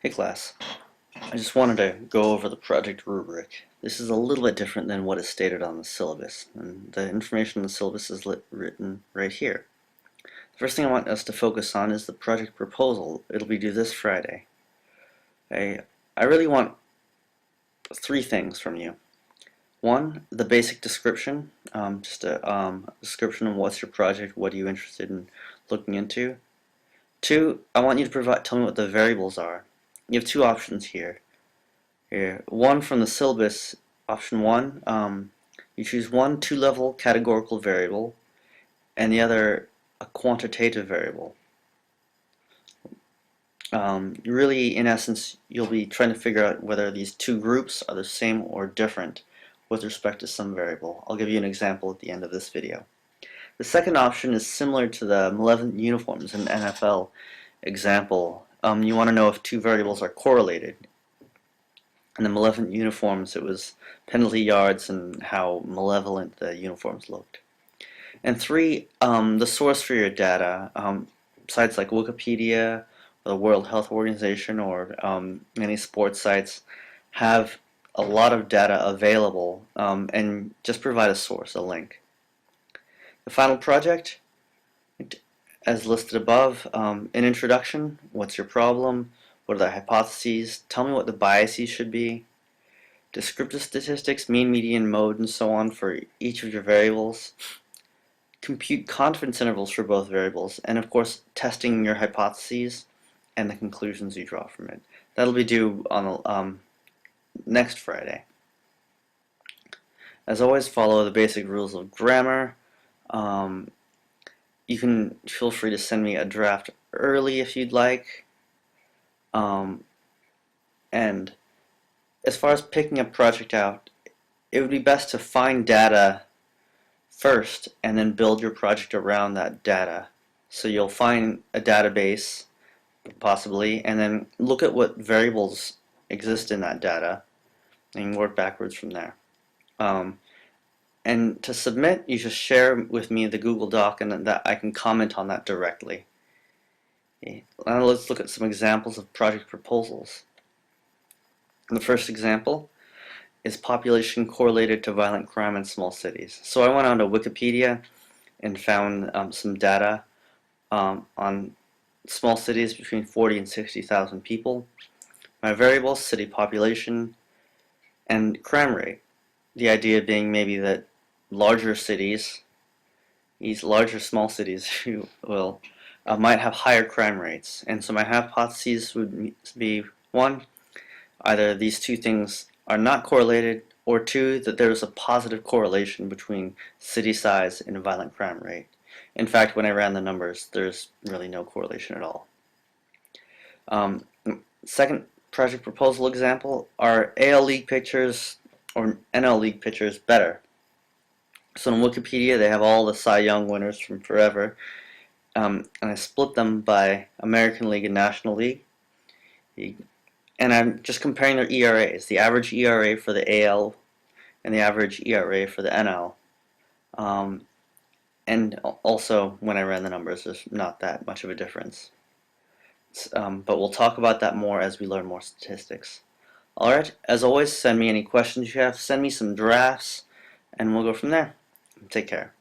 Hey class, I just wanted to go over the project rubric. This is a little bit different than what is stated on the syllabus, and the information in the syllabus is written right here. The first thing I want us to focus on is the project proposal. It'll be due this Friday. I really want three things from you. One, the basic description, just a description of what's your project, what are you interested in looking into. Two, I want you to tell me what the variables are. You have two options here. One from the syllabus, option one, you choose one two-level categorical variable and the other a quantitative variable. Really, in essence, you'll be trying to figure out whether these two groups are the same or different with respect to some variable. I'll give you an example at the end of this video. The second option is similar to the malevolent uniforms in NFL example. You want to know if two variables are correlated. In the malevolent uniforms, it was penalty yards and how malevolent the uniforms looked. And three, the source for your data. Sites like Wikipedia, or the World Health Organization, or many sports sites have a lot of data available, and just provide a source, a link. The final project, as listed above, an introduction, what's your problem, what are the hypotheses, tell me what the biases should be, descriptive statistics, mean, median, mode, and so on for each of your variables, compute confidence intervals for both variables, and of course testing your hypotheses and the conclusions you draw from it. That'll be due on next Friday. As always, follow the basic rules of grammar. You can feel free to send me a draft early if you'd like. And as far as picking a project out, it would be best to find data first and then build your project around that data. So you'll find a database, possibly, and then look at what variables exist in that data and work backwards from there. And to submit, you just share with me the Google Doc and that I can comment on that directly. Okay. Now let's look at some examples of project proposals. The first example is population correlated to violent crime in small cities. So I went onto Wikipedia and found some data on small cities between 40 and 60,000 people. My variables, city population, and crime rate. The idea being maybe that larger cities, these larger small cities, if you will, might have higher crime rates. And so my hypotheses would be, one, either these two things are not correlated, or two, that there is a positive correlation between city size and violent crime rate. In fact, when I ran the numbers, there's really no correlation at all. Second project proposal example, are AL League pitchers or NL League pitchers better? So in Wikipedia, they have all the Cy Young winners from forever, and I split them by American League and National League. And I'm just comparing their ERAs, the average ERA for the AL and the average ERA for the NL. And also, when I ran the numbers, there's not that much of a difference. But we'll talk about that more as we learn more statistics. Alright, as always, send me any questions you have, send me some drafts, and we'll go from there. Take care.